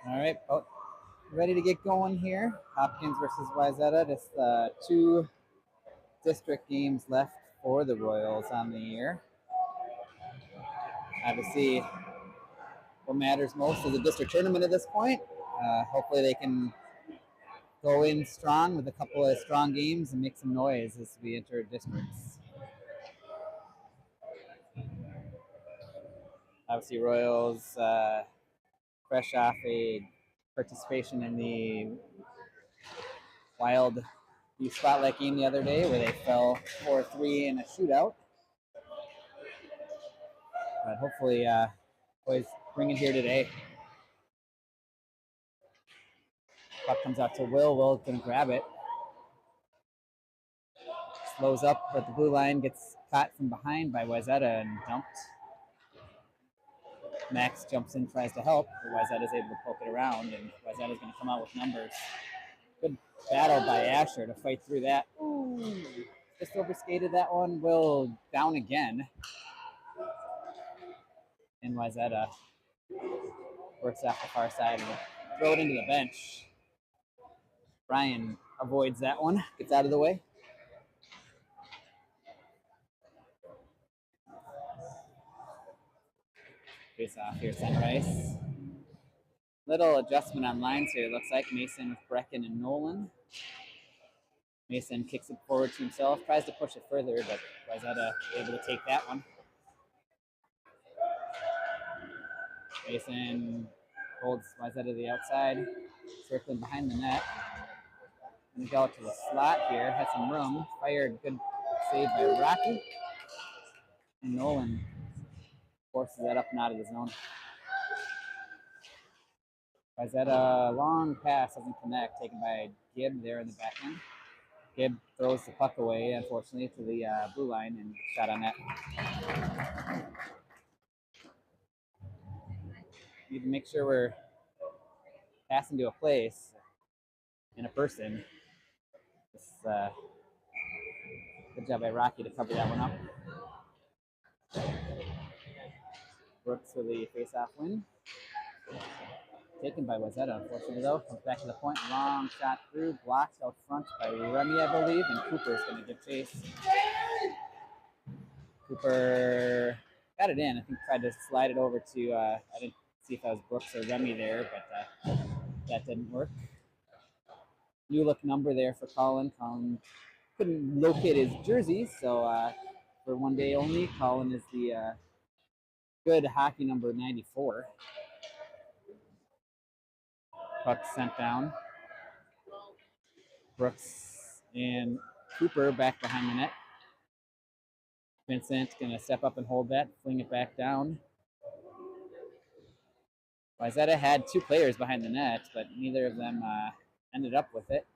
All right, ready to get going here. Hopkins versus Wayzata. Just two district games left for the Royals on the year. Obviously, what matters most is the district tournament at this point. Hopefully, they can go in strong with a couple of strong games and make some noise as we enter districts. Obviously, Royals fresh off a participation in the Wild the Spotlight game the other day where they fell 4-3 in a shootout. But hopefully, boys bring it here today. Puck comes out to Will. Will can grab it. Slows up at the blue line, gets caught from behind by Wayzata and dumped. Max jumps in, tries to help, but Wayzata is able to poke it around, and Wayzata is going to come out with numbers. Good battle by Asher to fight through that. Ooh, just overskated that one. Will down again. And Wayzata works off the far side and throw it into the bench. Brian avoids that one, gets out of the way. Face off here, Sunrise. Little adjustment on lines here. It looks like Mason with Brecken and Nolan. Mason kicks it forward to himself, tries to push it further, but Wayzata able to take that one. Mason holds Wayzata to the outside, circling behind the net. Gonna go to the slot here, has some room. Fired, good save by Rocky. And Nolan forces that up and out of the zone. Wayzata long pass doesn't connect, taken by Gibb there in the back end. Gibb throws the puck away, unfortunately, to the blue line and shot on net. Need to make sure we're passing to a place and a person. Good job by Rocky to cover that one up. Brooks with the face-off win. Taken by Wayzata, unfortunately, though. Comes back to the point. Long shot through. Blocked out front by Remy, I believe. And Cooper's going to give chase. Cooper got it in. I think tried to slide it over to, I didn't see if that was Brooks or Remy there, but that didn't work. New look number there for Colin. Colin couldn't locate his jersey, so for one day only, Colin is the good hockey number 94. Puck sent down. Brooks and Cooper back behind the net. Vincent gonna step up and hold that, fling it back down. Wayzata had two players behind the net, but neither of them ended up with it.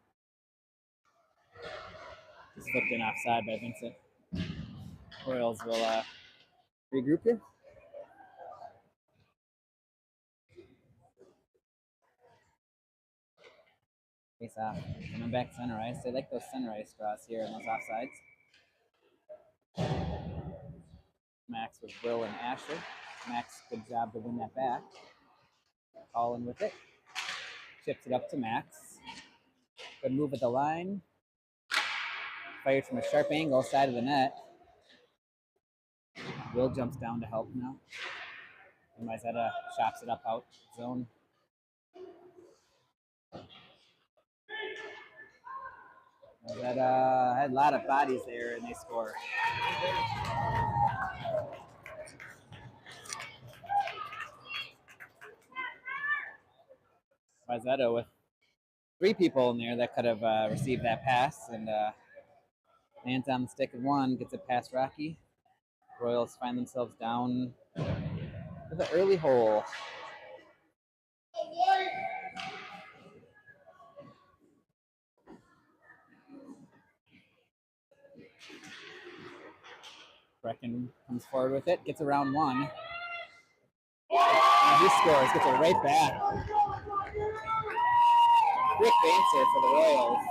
Just flipped in offside by Vincent. Royals will regroup here. Face off. Coming back center ice. They like those center ice draws here in those offsides. Max with Will and Asher. Max, good job to win that back. Colin with it. Chips it up to Max. Good move at the line. Fired from a sharp angle, side of the net. Will jumps down to help now. And Wayzata chops it up out zone. Wayzata had a lot of bodies there, and they score. Wayzata with three people in there that could have received that pass, and lands on the stick of one, gets it past Rocky. Royals find themselves down with an early hole. Brecken comes forward with it, gets around one. And he scores, gets it right back. Quick answer for the Royals.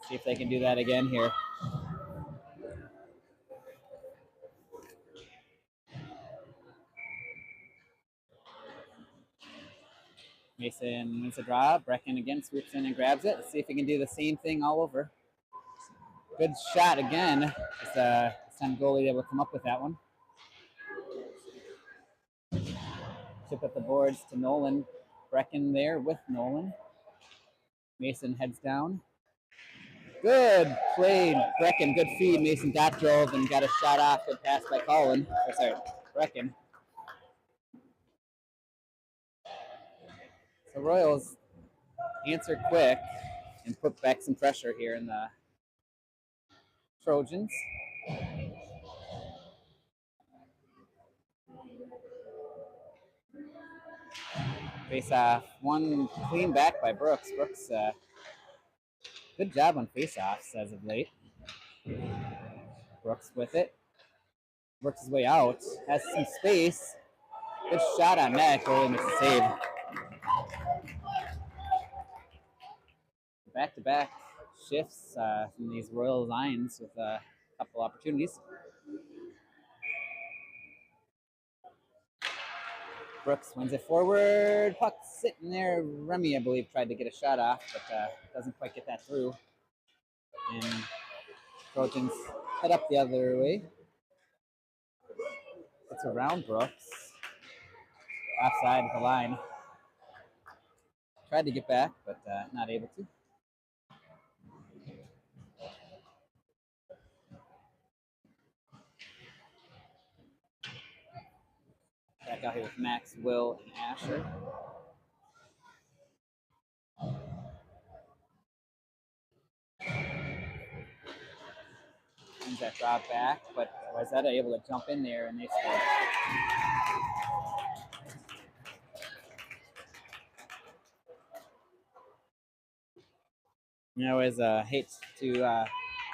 See if they can do that again here. Mason wins the draw. Brecken again swoops in and grabs it. Let's see if he can do the same thing all over. Good shot again. Just this time goalie able to come up with that one. Chip at the boards to Nolan. Brecken there with Nolan. Mason heads down. Good play, Brecken. Good feed. Mason dot drove and got a shot off. Good pass by Colin. Or sorry, Brecken. So Royals answer quick and put back some pressure here in the Trojans. Face off. One clean back by Brooks. Brooks, good job on face offs as of late. Brooks with it. Works his way out. Has some space. Good shot on net. Goalie makes a save. Back-to-back shifts from these Royal lines with a couple opportunities. Brooks wins it forward. Puck sitting there. Remy, I believe, tried to get a shot off, but doesn't quite get that through. And Trojans head up the other way. It's around Brooks. Offside of the line. Tried to get back, but not able to. Back out here with Max, Will, and Asher. Brings that drop back, but Wayzata able to jump in there and they score. You know, as hate to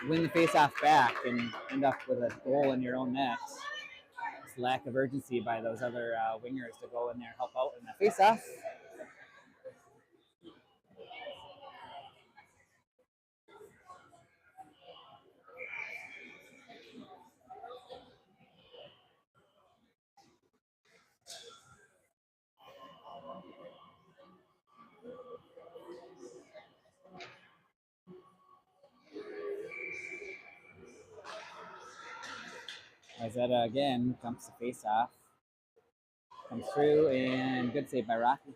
win the face-off back and end up with a goal in your own net. This lack of urgency by those other wingers to go in there and help out in the face-off. Wayzata again jumps the face-off. Comes through and good save by Rocky.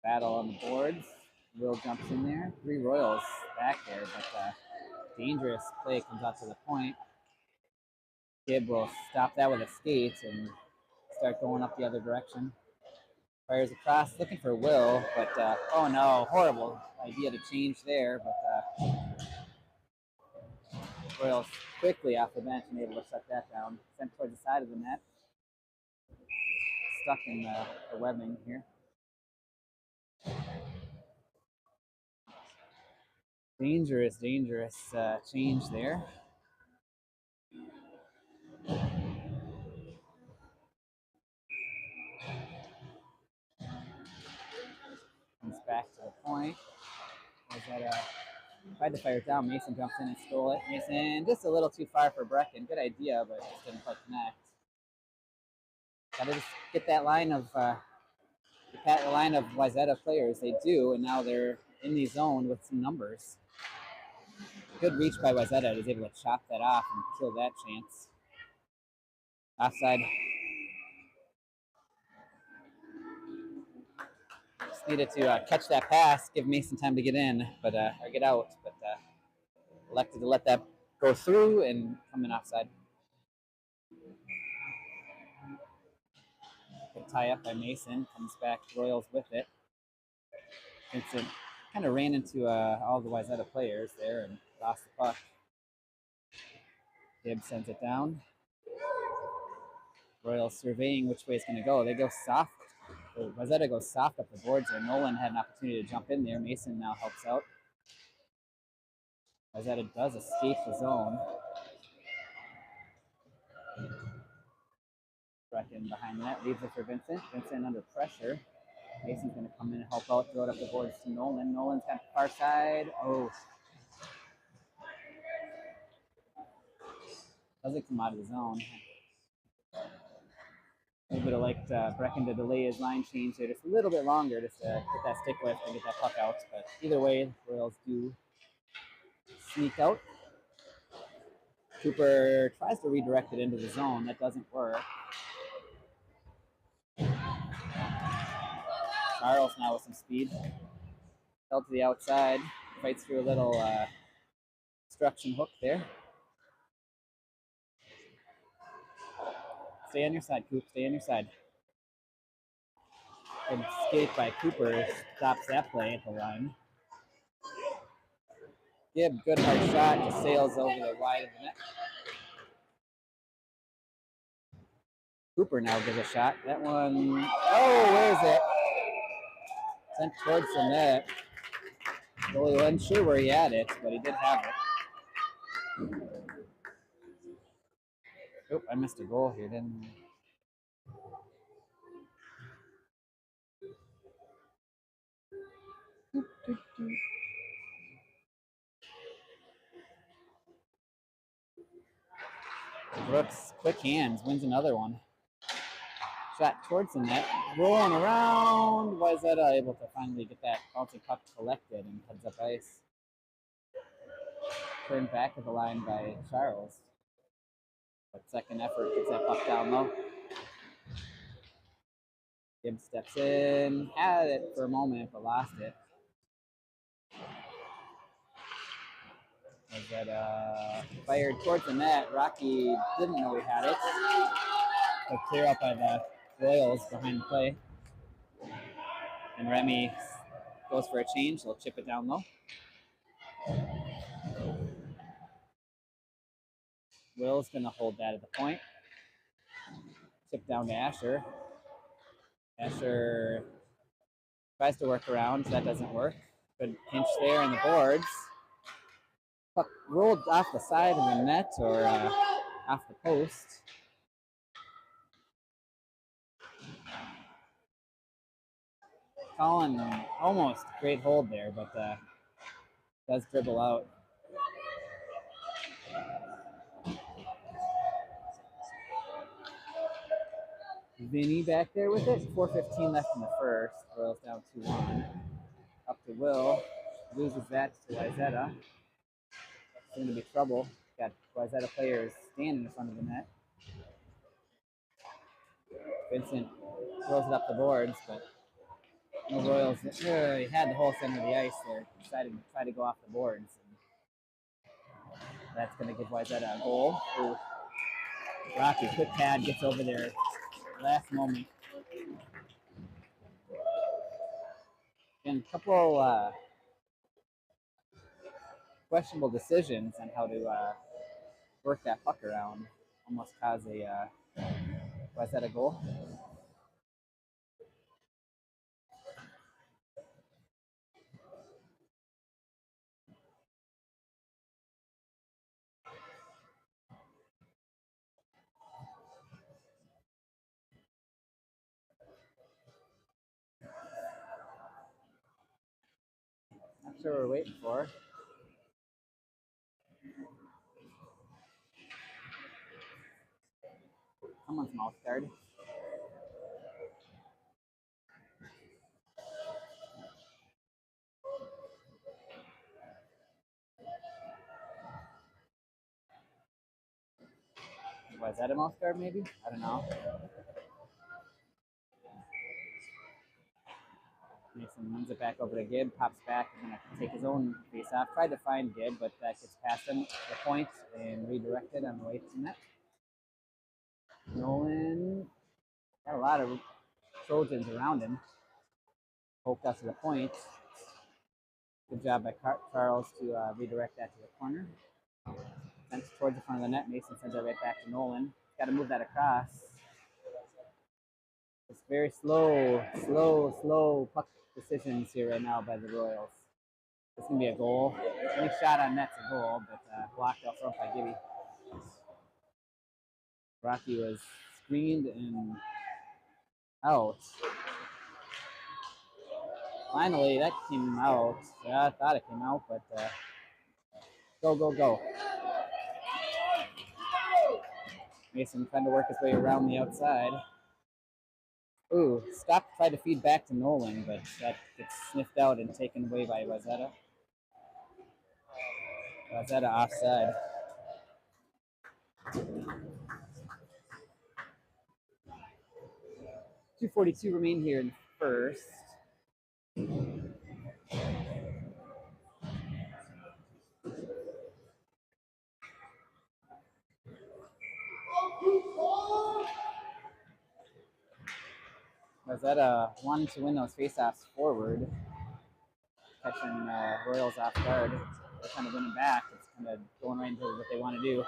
Battle on the boards. Will jumps in there. 3 Royals back there, but dangerous play comes out to the point. Gibb will stop that with a skate and start going up the other direction. Fires across, looking for Will, but oh no, horrible idea to change there, but Royals quickly off the bench and able to shut that down. Sent towards the side of the net. Stuck in the webbing here. Dangerous change there. Comes back to the point. Tried to fire it down. Mason jumps in and stole it. Mason just a little too far for Brecken. Good idea, but just didn't quite connect. Gotta just get that line of Wayzata players. They do, and now they're in the zone with some numbers. Good reach by Wayzata. He's able to chop that off and kill that chance. Offside. Just needed to catch that pass, give Mason time to get in, but or get out, but elected to let that go through and come in offside. Good tie up by Mason. Comes back. Royals with it. Vincent kind of ran into all the Wayzata players there and lost the puck. Gibb sends it down. Royals surveying which way it's going to go. They go soft. Wayzata goes soft up the boards there. Nolan had an opportunity to jump in there. Mason now helps out. Wayzata does escape the zone. Brecken behind that. Leaves it for Vincent. Vincent under pressure. Mason's going to come in and help out. Throw it up the boards to Nolan. Nolan's got the far side. Oh. Doesn't come out of the zone. A little bit of like Brecken to delay his line change there just a little bit longer just to get that stick lift and get that puck out. But either way, Royals do sneak out. Cooper tries to redirect it into the zone. That doesn't work. Charles now with some speed. Fell to the outside. Fights through a little obstruction hook there. Stay on your side, Coop. Stay on your side. Good skate by Cooper stops that play at the line. Gibb, good hard shot, just sails over the wide of the net. Cooper now gives a shot. That one, oh, where is it? Sent towards the net. Goalie wasn't sure where he had it, but he did have it. Oh, I missed a goal here, didn't I? Brooks, quick hands, wins another one. Shot towards the net, rolling around. Wayzata able to finally get that bouncy puck collected and heads up ice. Turned back at the line by Charles. But second effort gets that puck down low. Gibbs steps in, had it for a moment, but lost it. Was that fired towards the net? Rocky didn't know he had it. So clear up by the Royals behind the play. And Remy goes for a change. They'll chip it down low. Will's going to hold that at the point. Chip down to Asher. Asher tries to work around. That doesn't work. Good pinch there in the boards. Puck rolled off the side of the net or off the post. Colin almost great hold there, but does dribble out. Vinny back there with it. 4:15 left in the first. Royals down 2-1. Up to Will. Loses that to Wayzata. It's going to be trouble. Got Wayzata players standing in front of the net. Vincent throws it up the boards, but no Royals. He had the whole center of the ice there. Decided to try to go off the boards. And that's going to give Wayzata a goal. Ooh. Rocky, quick pad, gets over there. Last moment. And a couple questionable decisions on how to work that puck around. Almost cause a Wayzata goal. Not sure what we're waiting for. Someone's mouth guard. Was that a mouth guard maybe? I don't know. Mason runs it back over to Gibb, pops back, and gonna take his own face off. Tried to find Gibb, but that gets past him the point and redirected on the way to net. Nolan got a lot of Trojans around him. Poked us to the point. Good job by Charles to redirect that to the corner. Sent towards the front of the net. Mason sends it right back to Nolan. Got to move that across. It's very slow puck decisions here right now by the Royals. This is going to be a goal. Any shot on net's a goal, but blocked out front by Gibby. Rocky was screened and out. Finally, that came out. Yeah, I thought it came out, but go. Mason trying to work his way around the outside. Ooh, Stock tried to feed back to Nolan, but that gets sniffed out and taken away by Wayzata. Wayzata offside. 2:42 remain here in the first. Wayzata wanted to win those faceoffs forward, catching Royals off guard. They're kind of winning back. It's kind of going right into what they want to do.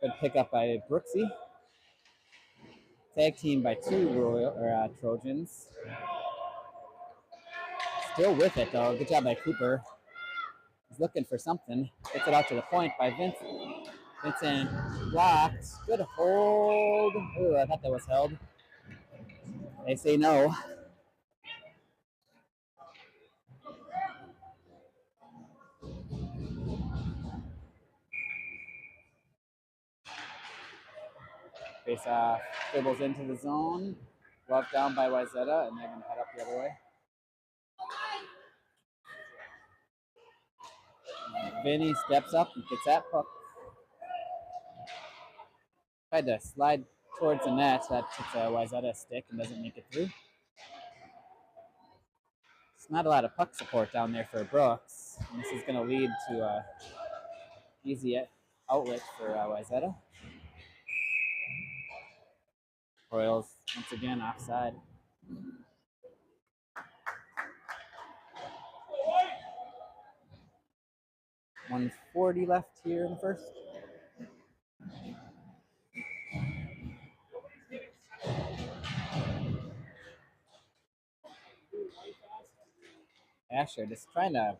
Good pickup by Brooksy. Tag team by two Trojans. Still with it though. Good job by Cooper. He's looking for something. Gets it out to the point by Vincent. Vincent blocked. Good hold. Ooh, I thought that was held. They say no. Face off. Dribbles into the zone. Glove down by Wayzata, and they're going to head up the other way. Vinny steps up and gets that puck. Tried to slide towards the net. That takes a Wayzata stick and doesn't make it through. It's not a lot of puck support down there for Brooks. And this is going to lead to an easy outlet for Wayzata. Royals once again offside. 1:40 left here in the first. Asher just trying to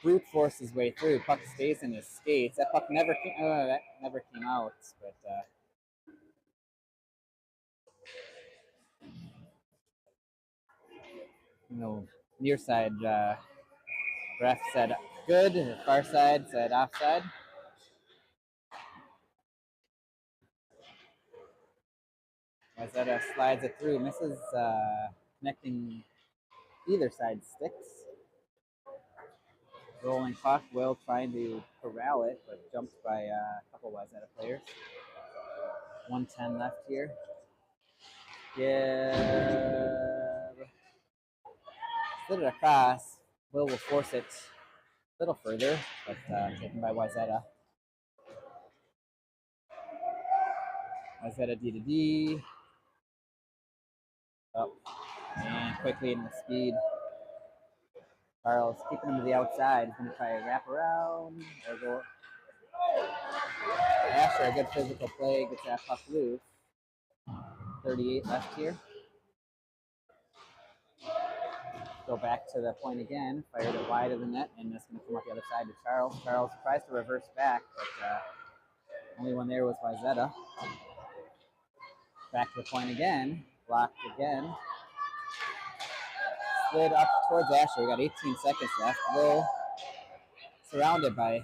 brute force his way through. Puck stays in his skates. That puck never came. That never came out. But near side ref said good. Far side said offside. Wayzata slides it through. Misses connecting either side sticks. Rolling puck. Will trying to corral it, but jumped by a couple Wayzata players. 1:10 left here. Slid it across. Will force it a little further, but taken by Wayzata. Wayzata D to D. Up and quickly in the speed. Carl's keeping him to the outside. He's going to try a wrap around or go. After a good physical play, gets that puck loose. 38 left here. Go back to the point again. Fired it wide of the net, and that's going to come up the other side to Charles. Charles tries to reverse back, but only one there was Wayzata. Back to the point again. Blocked again. Slid up towards Asher. We got 18 seconds left. Will, surrounded by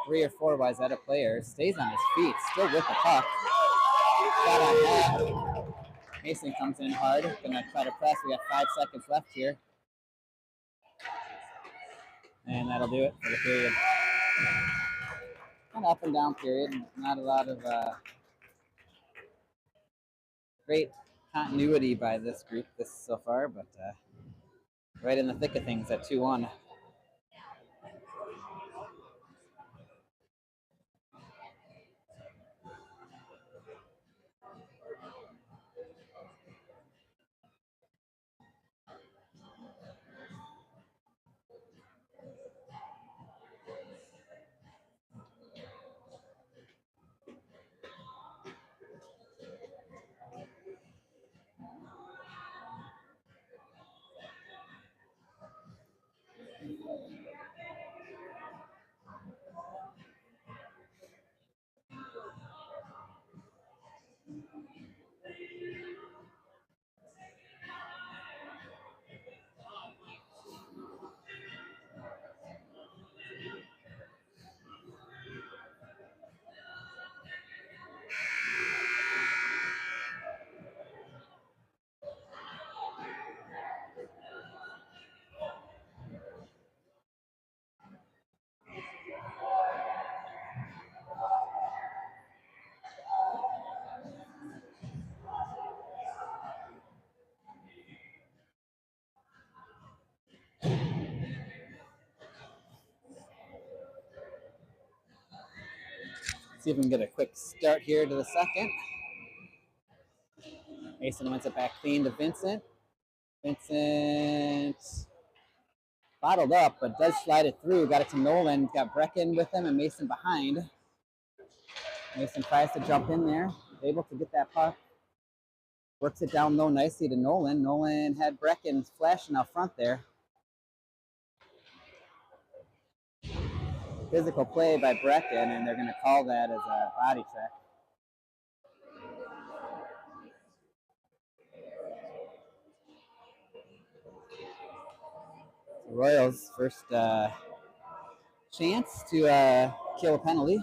3 or 4 Wayzata players, stays on his feet, still with the puck. Shot on net. Mason comes in hard. Gonna try to press. We got 5 seconds left here. And that'll do it for the period. Kind of up and down period. Not a lot of great continuity by this group so far, but right in the thick of things at 2-1. See if we can get a quick start here to the second. Mason wins it back clean to Vincent. Vincent bottled up, but does slide it through. Got it to Nolan. Got Brecken with him and Mason behind. Mason tries to jump in there. Able to get that puck. Works it down low nicely to Nolan. Nolan had Brecken flashing out front there. Physical play by Brecken, and they're going to call that as a body check. Royals' first chance to kill a penalty.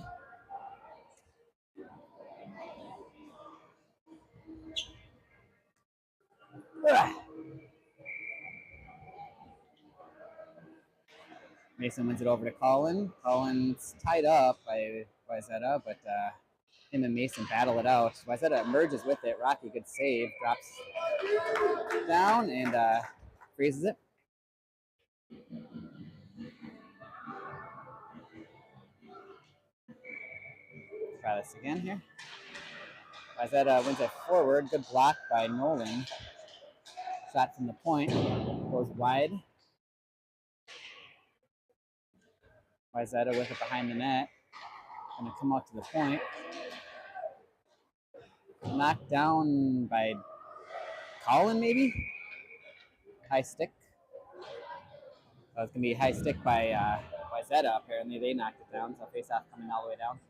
Mason wins it over to Colin. Colin's tied up by Wayzata, but him and Mason battle it out. Wayzata merges with it. Rocky, good save. Drops down and freezes it. Try this again here. Wayzata wins it forward. Good block by Nolan. Shot from the point. Goes wide. Wayzata with it behind the net. Gonna come out to the point. Knocked down by Colin, maybe? High stick. That was gonna be a high stick by Wayzata. Apparently they knocked it down, so face off coming all the way down.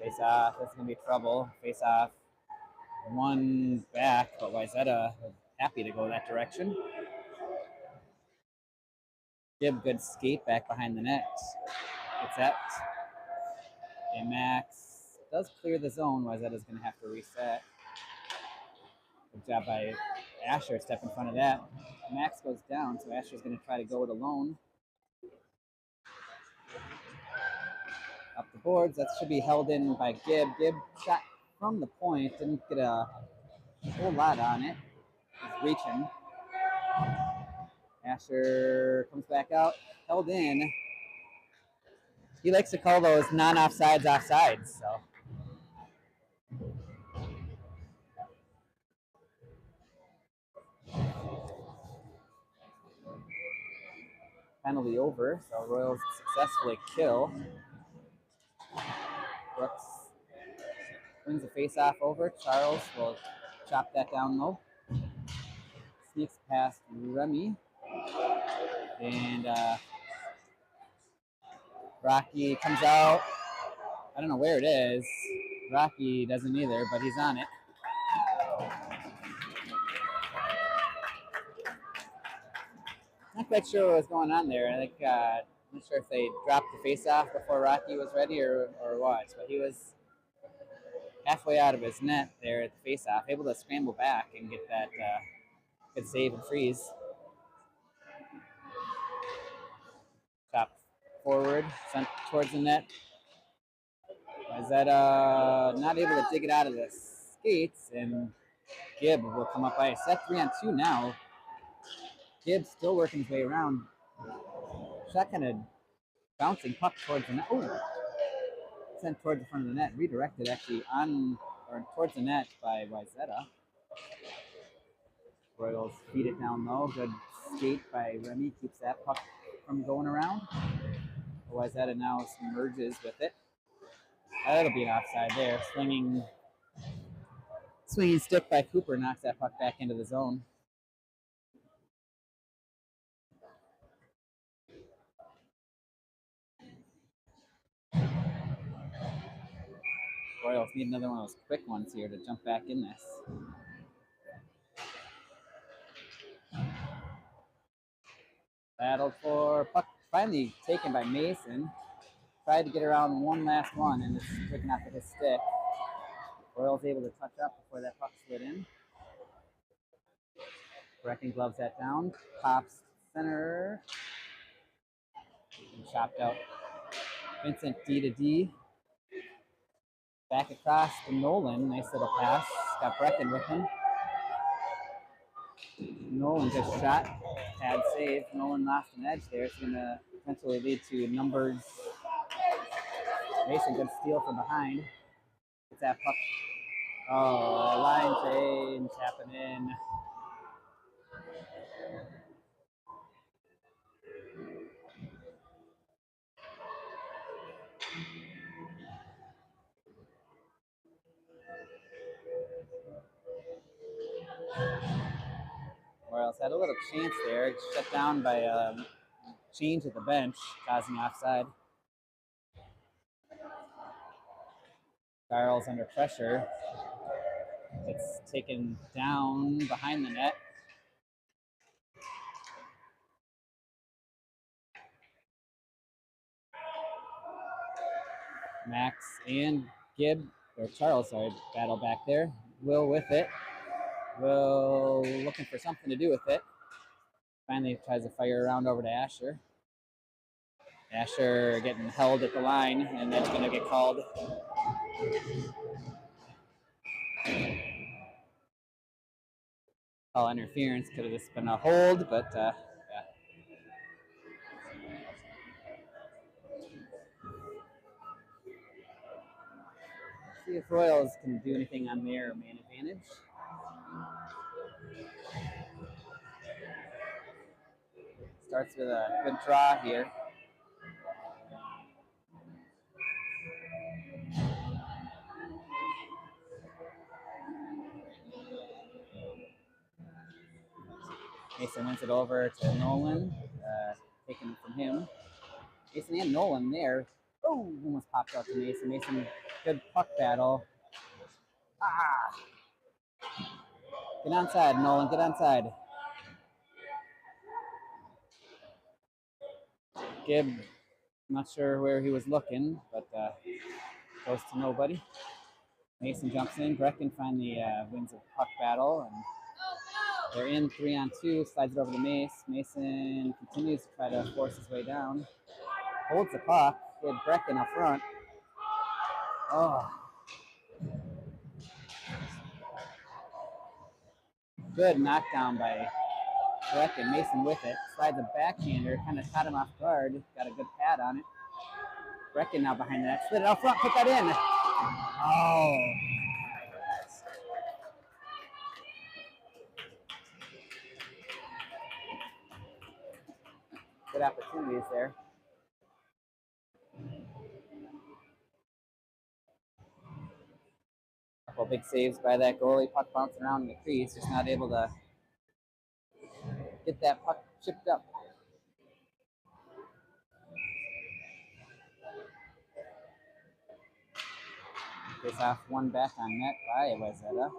Face off, that's gonna be trouble. Face off, one back, but Wayzata happy to go that direction. Give good skate back behind the net. Gets that. And Max does clear the zone. Wayzata's gonna have to reset. Good job by Asher, step in front of that. Max goes down, so Asher's gonna try to go it alone. Up the boards, that should be held in by Gibb. Gibb shot from the point, didn't get a whole lot on it. He's reaching. Asher comes back out, held in. He likes to call those non-offsides offsides, so. Penalty over, so Royals successfully kill. Brooks brings the face-off over. Charles will chop that down low. Sneaks past Remy. And Rocky comes out. I don't know where it is. Rocky doesn't either, but he's on it. Not quite sure what was going on there. I think I'm not sure if they dropped the face-off before Rocky was ready or what, but he was halfway out of his net there at the face-off, able to scramble back and get that good save and freeze. Chop forward, sent towards the net. Is that not able to dig it out of the skates, and Gibb will come up by set 3-on-2 now. Gibb still working his way around. Shot kind of bouncing puck towards the net. Oh, sent towards the front of the net. Redirected actually on or towards the net by Wayzata. Royals feed it down low. Good skate by Remy. Keeps that puck from going around. Wayzata now merges with it. That'll be an offside there. Swinging stick by Cooper knocks that puck back into the zone. Royals need another one of those quick ones here to jump back in this. Battled for puck, finally taken by Mason. Tried to get around one last one, and it's breaking off of his stick. Royals able to touch up before that puck slid in. Brecken gloves that down. Pops center. And chopped out Vincent D to D. Back across to Nolan. Nice little pass. Got Brecken with him. Nolan just shot. Pad save. Nolan lost an edge there. It's going to potentially lead to numbers. Mason, good steal from behind. It's that puck. Oh, line change happening. Royals had a little chance there. Shut down by change at the bench, causing offside. Charles under pressure. It's taken down behind the net. Max and Gibb, or Charles, sorry, battle back there. Will with it. Will looking for something to do with it. Finally tries to fire around over to Asher. Asher getting held at the line, and that's going to get called. Call interference. Could have just been a hold, but yeah. See if Royals can do anything on their man advantage. Starts with a good draw here. Mason wins it over to Nolan, taken from him. Mason and Nolan there. Oh, almost popped out to Mason. Mason, good puck battle. Ah! Get onside, Nolan, get onside. Gibb, not sure where he was looking, but goes to nobody. Mason jumps in. Brecken finally wins a puck battle, and they're in 3-on-2. Slides it over to Mace. Mason continues to try to force his way down. Holds the puck. He had Brecken up front. Oh. Good knockdown by Brecken. Mason with it. Slides a backhander. Kind of caught him off guard. Got a good pad on it. Brecken now behind that. Slid it out front. Put that in. Oh. Good opportunities there. Couple big saves by that goalie. Puck bouncing around in the crease. Just not able to get that puck chipped up. Face off one back on net by Wayzata.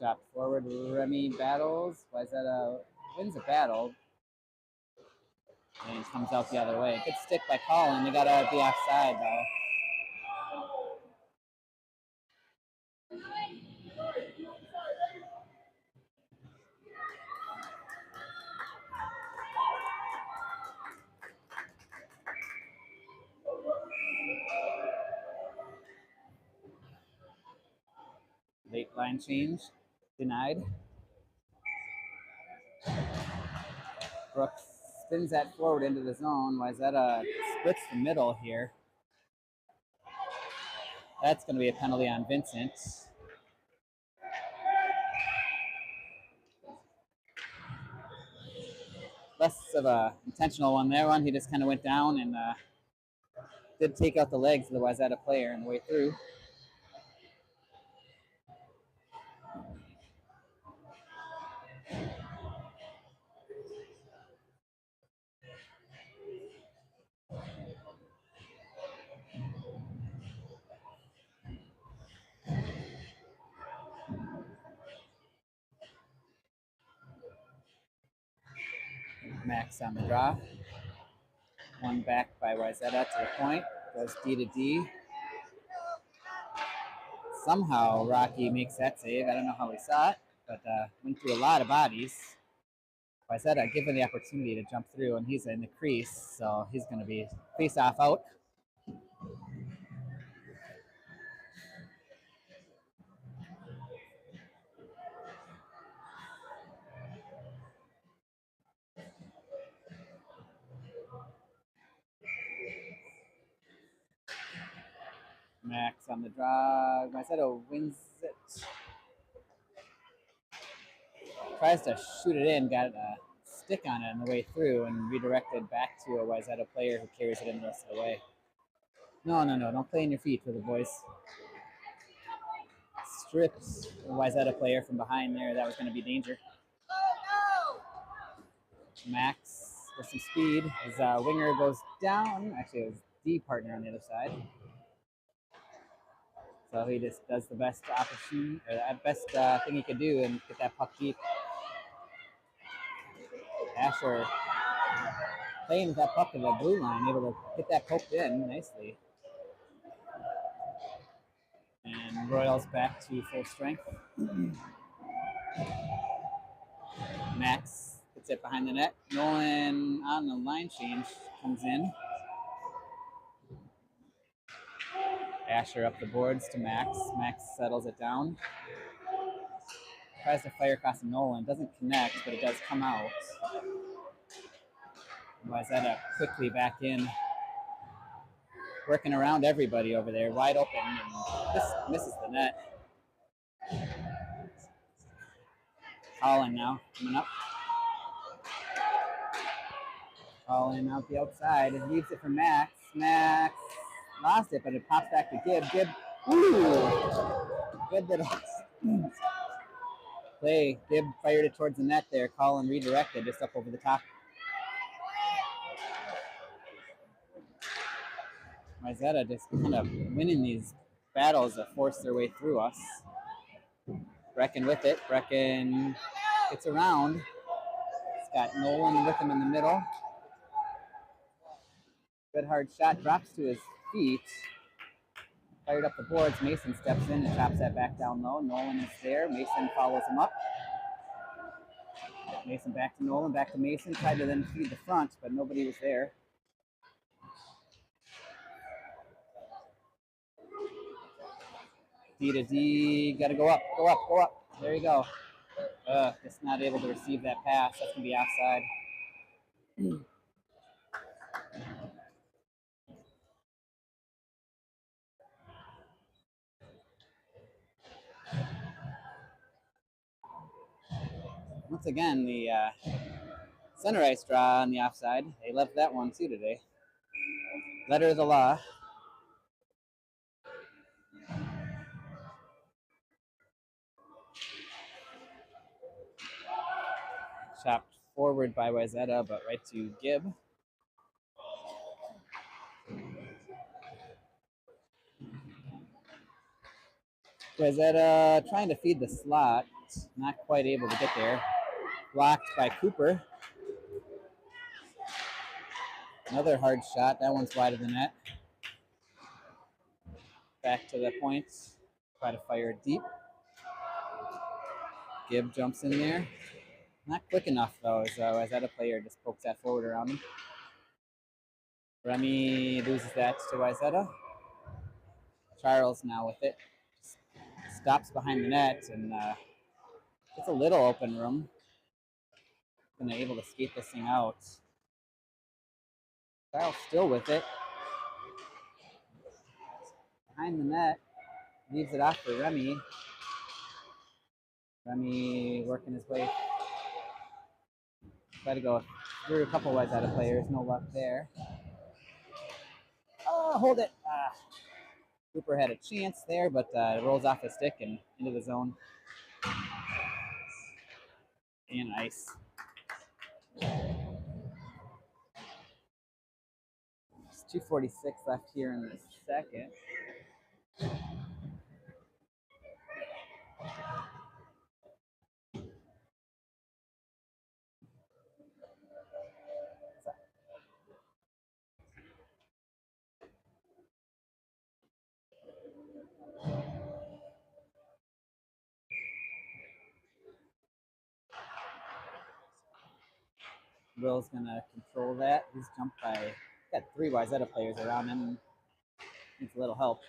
Shot forward, Remy battles. Wayzata wins a battle. And comes out the other way. Good stick by Colin. They gotta be offside though. Late line change. Denied. Brooks spins that forward into the zone. Wayzata splits the middle here. That's going to be a penalty on Vincent. Less of a intentional one there. He just kind of went down and did take out the legs of the Wayzata player on the way through. Max on the draw. One back by Wayzata to the point. Goes D to D. Somehow Rocky makes that save. I don't know how he saw it, but went through a lot of bodies. Wayzata given the opportunity to jump through, and he's in the crease, so he's going to be face-off out. Max on the draw. Wayzata wins it. Tries to shoot it in, got a stick on it on the way through, and redirected back to a Wayzata player who carries it in the rest of the way. No, don't play in your feet for the boys. Strips a Wayzata player from behind there. That was going to be danger. Max with some speed. His winger goes down. Actually, it was D partner on the other side. So he just does the best option, or the best thing he could do, and get that puck deep. Asher playing with that puck to the blue line, able to get that poked in nicely. And Royals back to full strength. Max gets it behind the net. Nolan on the line change comes in. Asher up the boards to Max. Max settles it down. Tries to fire across to Nolan. Doesn't connect, but it does come out. Wayzata quickly back in. Working around everybody over there. Wide open. And this misses the net. Colin now coming up. Colin out the outside. It leaves it for Max. Max lost it, but it pops back to Gibb. Gibb. Ooh! Good little play. Gibb fired it towards the net there. Colin redirected just up over the top. Wayzata just kind of winning these battles that force their way through us. Brecken with it. Brecken gets around. He's got Nolan with him in the middle. Good hard shot. Drops to his feet. Fired up the boards. Mason steps in and chops that back down low. Nolan is there. Mason follows him up. Mason back to Nolan, back to Mason. Tried to then feed the front, but nobody was there. D to D. Got to go up, go up, go up. There you go. Just not able to receive that pass. That's going to be offside. Once again, the center ice draw on the offside. They left that one too today. Letter of the law. Chopped forward by Wayzata, but right to Gibb. Wayzata trying to feed the slot. Not quite able to get there. Blocked by Cooper. Another hard shot. That one's wide of the net. Back to the points. Try to fire it deep. Gibb jumps in there. Not quick enough, though, as that a player just pokes that forward around him. Remy loses that to Wayzata. Charles now with it. Stops behind the net and gets a little open room. Been able to skate this thing out. Charles still with it. Behind the net. Leaves it off for Remy. Remy working his way. Try to go through a couple Wayzata players. No luck there. Oh, hold it. Cooper had a chance there, but it rolls off his stick and into the zone. And ice. There's 2:46 left here in the second. Will's gonna control that. He's jumped by, got 3 Wayzata players around him. Needs a little help.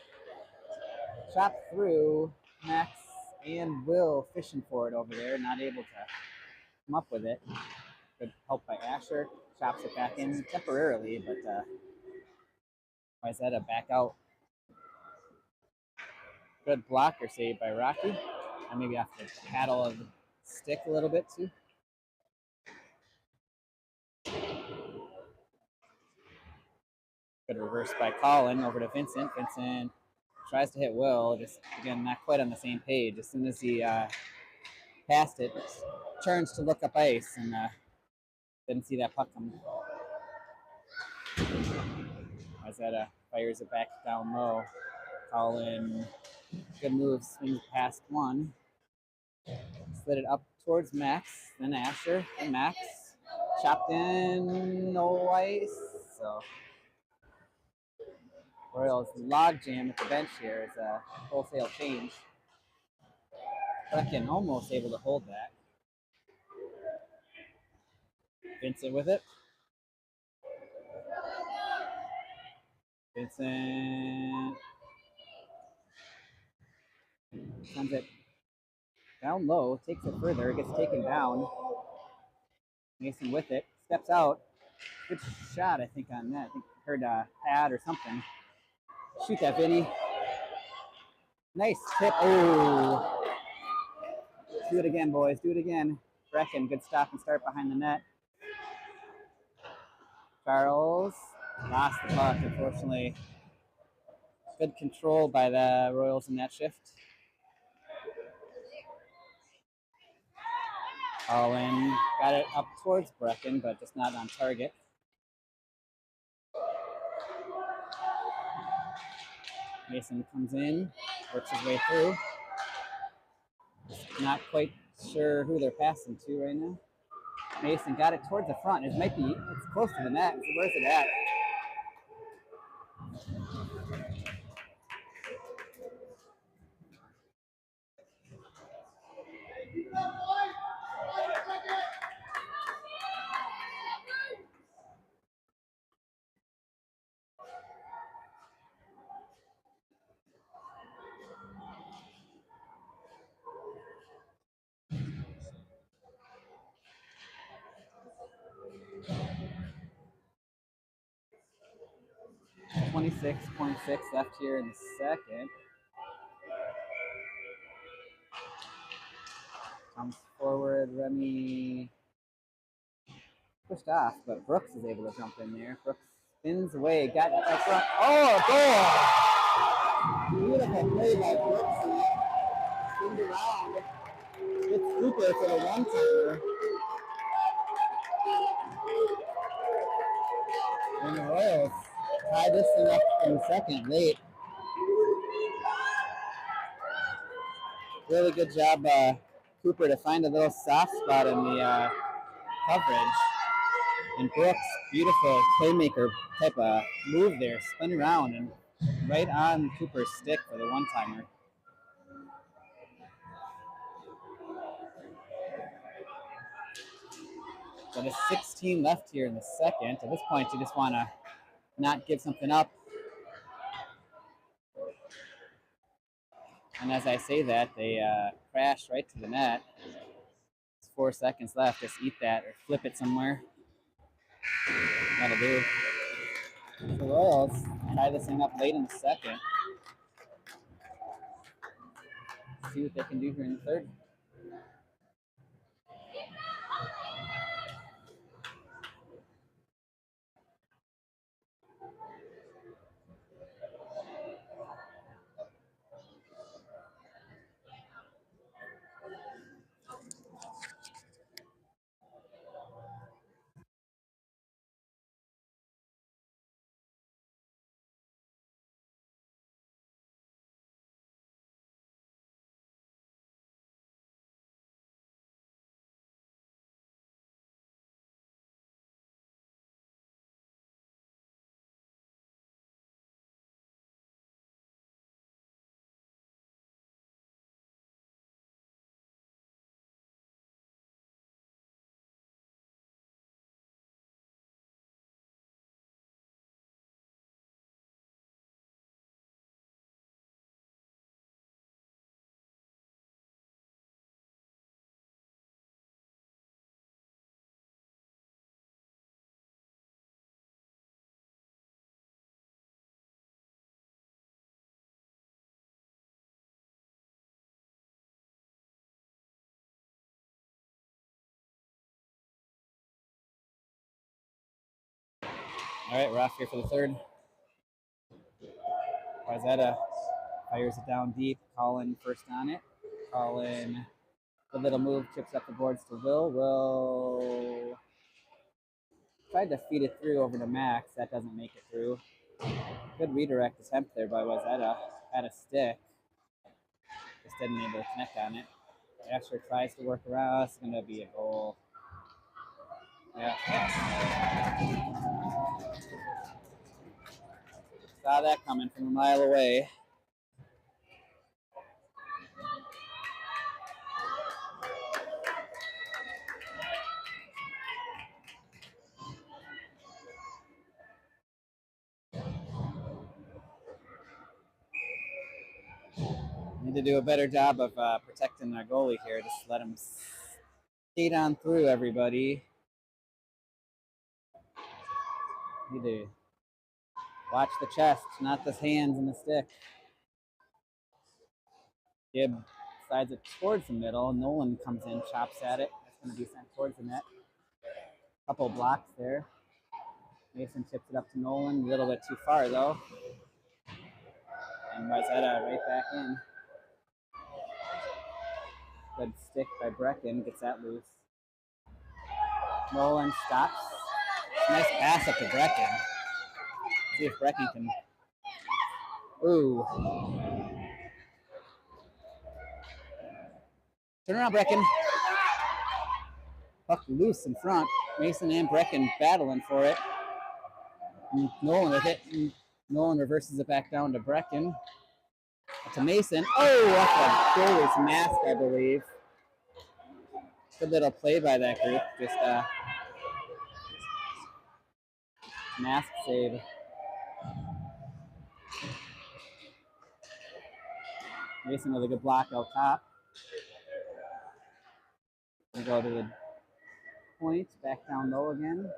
Chop through. Max and Will fishing for it over there, not able to come up with it. Good help by Asher. Chops it back in temporarily, but Wayzata back out. Good blocker save by Rocky. And maybe off the paddle of the stick a little bit too. Good reverse by Colin over to Vincent. Vincent tries to hit Will, just again not quite on the same page. As soon as he passed it, turns to look up ice and didn't see that puck coming. Wayzata fires it back down low. Colin, good move, swings past one. Slid it up towards Max, then Asher, and Max. Chopped in, no ice. So Royals log jam at the bench here is a wholesale change. Brecken almost able to hold that. Vincent with it. Vincent sends it down low, takes it further, gets taken down. Mason with it, steps out. Good shot, I think, on that. I think I heard a pad or something. Shoot that, Vinny. Nice tip. Oh. Do it again, boys. Do it again. Brecken, good stop and start behind the net. Charles lost the puck, unfortunately. Good control by the Royals in that shift. Colin got it up towards Brecken, but just not on target. Mason comes in, works his way through. Not quite sure who they're passing to right now. Mason got it towards the front. It might be, it's close to the net. Where's it at? .6 left here in the second. Comes forward, Remy pushed off, but Brooks is able to jump in there. Brooks spins away, got it up front. Oh, goal! Beautiful play by Brooks. Spins around. It's Cooper for the one-timer. And the Royals tie this thing up in second late. Really good job, Cooper, to find a little soft spot in the coverage. And Brooks, beautiful playmaker type of move there, spin around and right on Cooper's stick for the one-timer. So there's 16 left here in the second. At this point, you just want to not give something up. And as I say that, they crash right to the net. It's 4 seconds left. Just eat that or flip it somewhere. That'll do. The Royals tie this thing up late in the second. See what they can do here in the third. All right, we're off here for the third. Wayzata fires it down deep. Colin first on it. Colin, the little move, chips up the boards to Will. Will tried to feed it through over to Max. That doesn't make it through. Good redirect attempt there by Wayzata. Had a stick. Just didn't able to connect on it. Asher tries to work around. It's going to be a goal. Yeah. Saw that coming from a mile away. Need to do a better job of protecting our goalie here. Just let him skate on through everybody. Need to watch the chest, not the hands and the stick. Gibb slides it towards the middle. Nolan comes in, chops at it. That's going to be sent towards the net. Couple blocks there. Mason chips it up to Nolan. A little bit too far, though. And Wayzata right back in. Good stick by Brecken. Gets that loose. Nolan stops. Nice pass up to Brecken. See if Brecken can. Ooh. Turn around, Brecken. Puck loose in front. Mason and Brecken battling for it. Nolan with it. Nolan reverses it back down to Brecken. To Mason. Oh, off the goalie's mask, I believe. Good little play by that group. Just mask save. Mason with a good block out top. We go to the point, back down low again.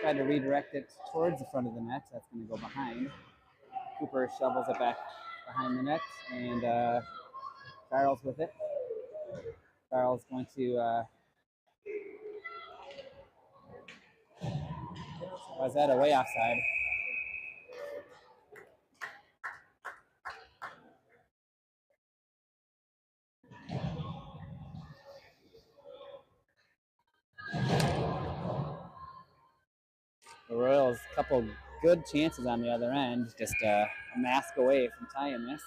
Try to redirect it towards the front of the net. That's going to go behind. Cooper shovels it back behind the net, and Charles with it. Charles going to was that a way offside? The Royals, a couple good chances on the other end, just a mask away from tying this.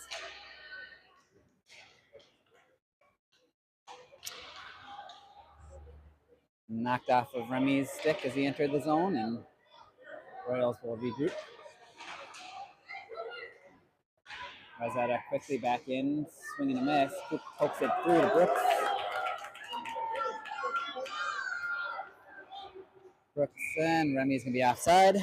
Knocked off of Remy's stick as he entered the zone, and Royals will regroup. Wayzata quickly back in, swinging a miss, pokes it through to Brooks. Brooks and Remy's going to be offside.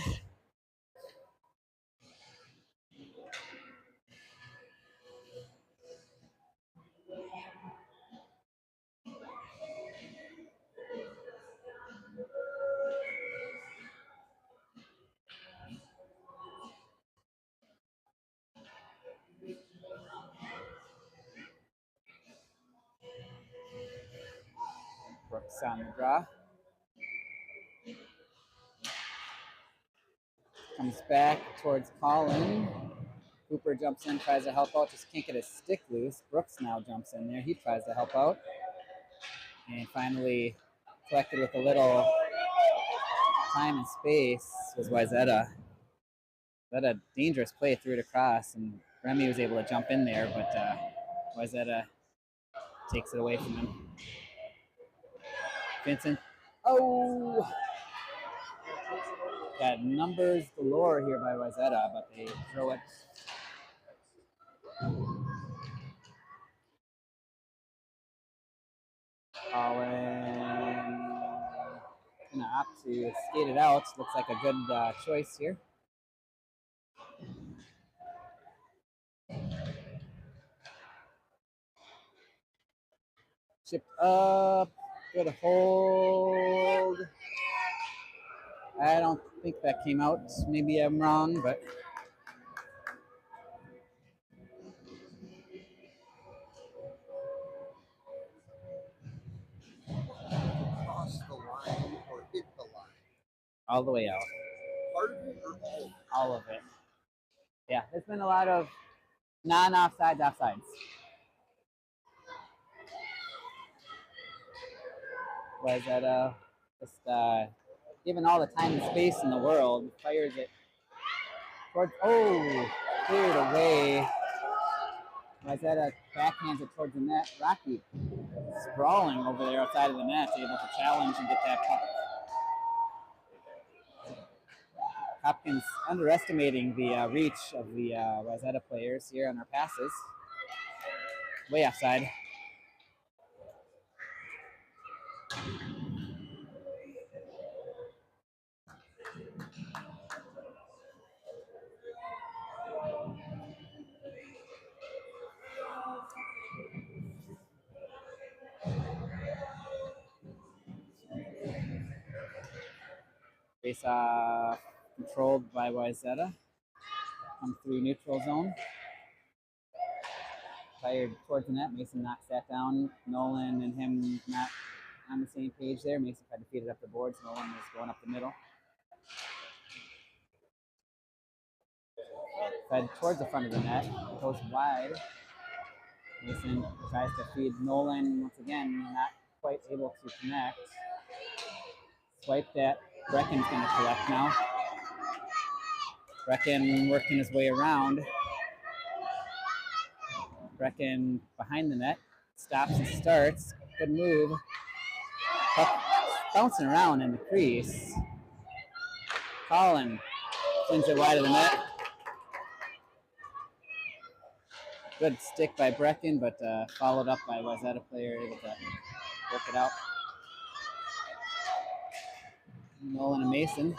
Brooks on the draw. Comes back towards Colin. Cooper jumps in, tries to help out, just can't get his stick loose. Brooks now jumps in there. He tries to help out. And finally collected with a little time and space was Wayzata. That a dangerous play through it across, and Remy was able to jump in there, but Wayzata takes it away from him. Vincent. Oh! Got numbers galore here by Wayzata, but they throw it. Colin gonna opt to skate it out. Looks like a good choice here. Chipped up. Good hold. I don't think that came out. Maybe I'm wrong, but Cross the line or hit the line. All the way out. part of it or all of it? All of it. Yeah, there's been a lot of non-offsides, offsides. Wayzata just given all the time and space in the world, fires it towards, cleared away. Wayzata backhands it towards the net. Rocky sprawling over there outside of the net, able to challenge and get that puck. Hopkins underestimating the reach of the Wayzata players here on our passes. Way offside. Face off controlled by Wayzata. Come through neutral zone. Fired towards the net. Mason knocks that down. Nolan and him not on the same page there. Mason tried to feed it up the boards. Nolan was going up the middle. Fed towards the front of the net. Goes wide. Mason tries to feed Nolan once again. Not quite able to connect. Swipe that. Brecken's going to collect now. Brecken working his way around. Brecken behind the net. Stops and starts. Good move. Puck bouncing around in the crease. Colin flings it wide of the net. Good stick by Brecken, but followed up by Wayzata player able to work it out. Nolan and Mason.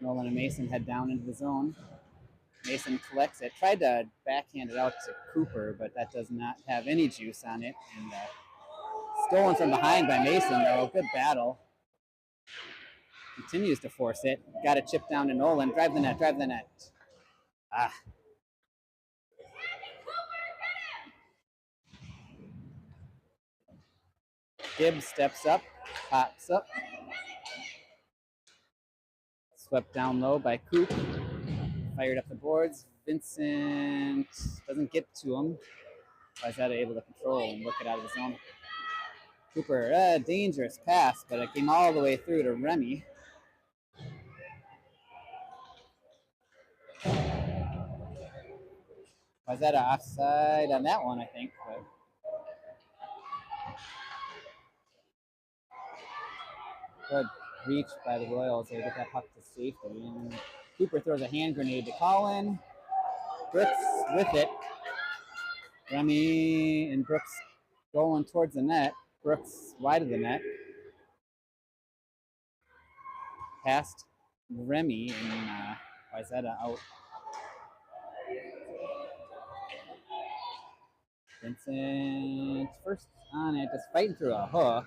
Nolan and Mason head down into the zone. Mason collects it. Tried to backhand it out to Cooper, but that does not have any juice on it. And stolen from behind by Mason, though. Good battle. Continues to force it. Got a chip down to Nolan. Drive the net, drive the net. Ah. Gibbs steps up, pops up. Swept down low by Coop. Fired up the boards. Vincent doesn't get to him. Wayzata able to control and work it out of the zone. Cooper, dangerous pass, but it came all the way through to Remy. Wayzata offside on that one, I think. But good reach by the Royals. They get that puck to safety. And Cooper throws a hand grenade to Colin. Brooks with it. Remy and Brooks going towards the net. Brooks wide of the net. Past Remy and Wayzata out. Vincent first on it, just fighting through a hook.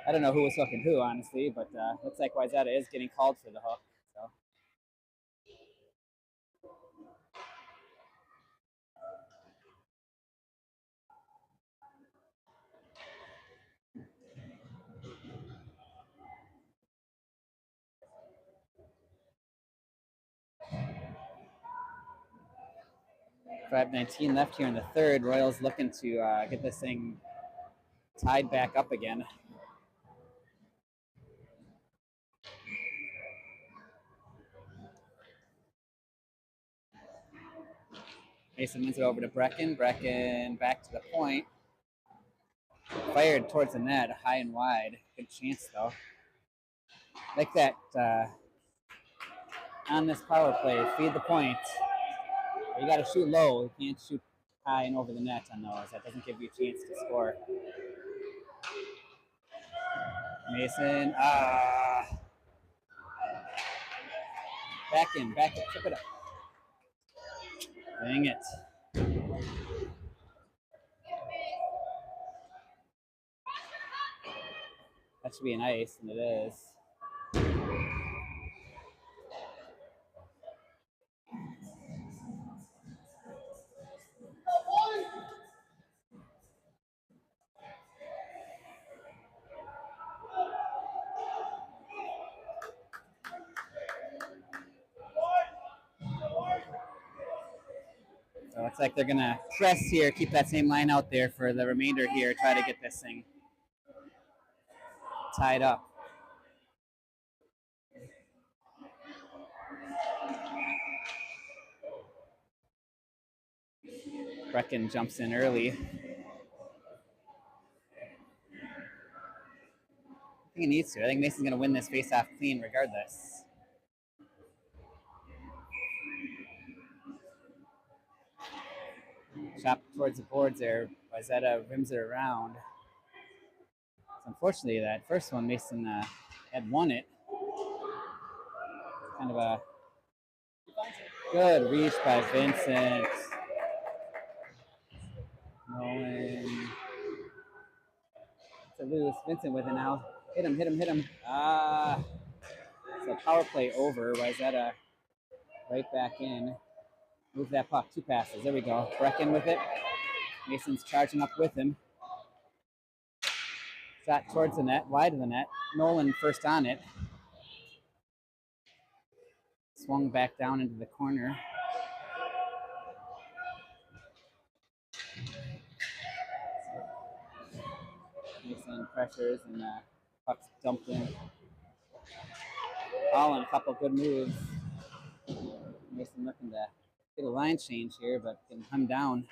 I don't know who was hooking who, honestly, but looks like Wayzata is getting called for the hook. So. 5:19 left here in the third. Royals looking to get this thing tied back up again. Mason wins it over to Brecken. Brecken back to the point. Fired towards the net, high and wide. Good chance, though. Like that on this power play, feed the point. You got to shoot low. You can't shoot high and over the net on those. That doesn't give you a chance to score. Mason, back in, chip it up. Dang it. That should be an ice, and it is. Looks like they're gonna press here, keep that same line out there for the remainder here, try to get this thing tied up. Brecken jumps in early. I think he needs to. I think Mason's going to win this face-off clean regardless. Chop towards the boards there. Wayzata rims it around. So unfortunately, that first one, Mason had won it. Kind of a good reach by Vincent. Nolan. To lose. Vincent with it now. Hit him, hit him, hit him. So power play over. Wayzata right back in. Move that puck. 2 passes. There we go. Brecken with it. Mason's charging up with him. Shot towards the net, wide of the net. Nolan first on it. Swung back down into the corner. Mason pressures and puck's dumped in. Colin, a couple good moves. Mason looking to get a line change here, but getting hung down.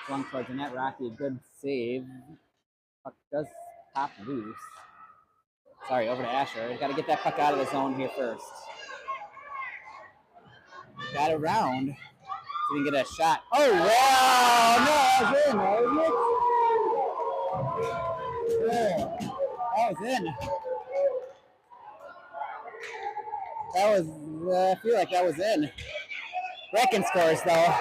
Swung towards the net. Rocky, good save. Puck does pop loose. Sorry, over to Asher. Got to get that puck out of the zone here first. Got it round. Didn't get a shot. Oh, wow! No, that was in, wasn't it? Yeah, that was in. That was, I feel like that was in. Brecken scores, though.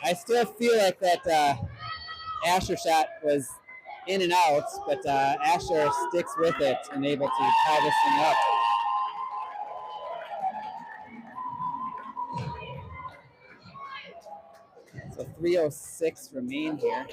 I still feel like that Asher shot was in and out, but Asher sticks with it and able to tie this thing up. So 3:06 remain here.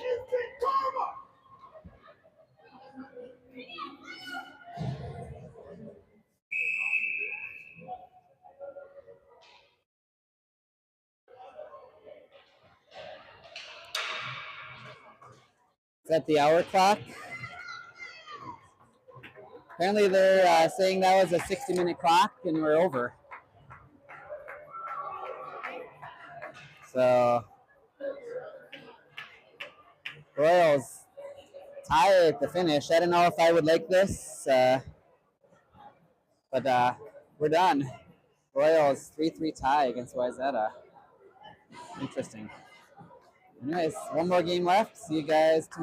Is that the hour clock? Apparently they're saying that was a 60-minute clock and we're over. So Royals tie at the finish. I don't know if I would like this, but we're done. Royals 3-3 tie against Wayzata. Interesting. Anyways, one more game left. See you guys tomorrow.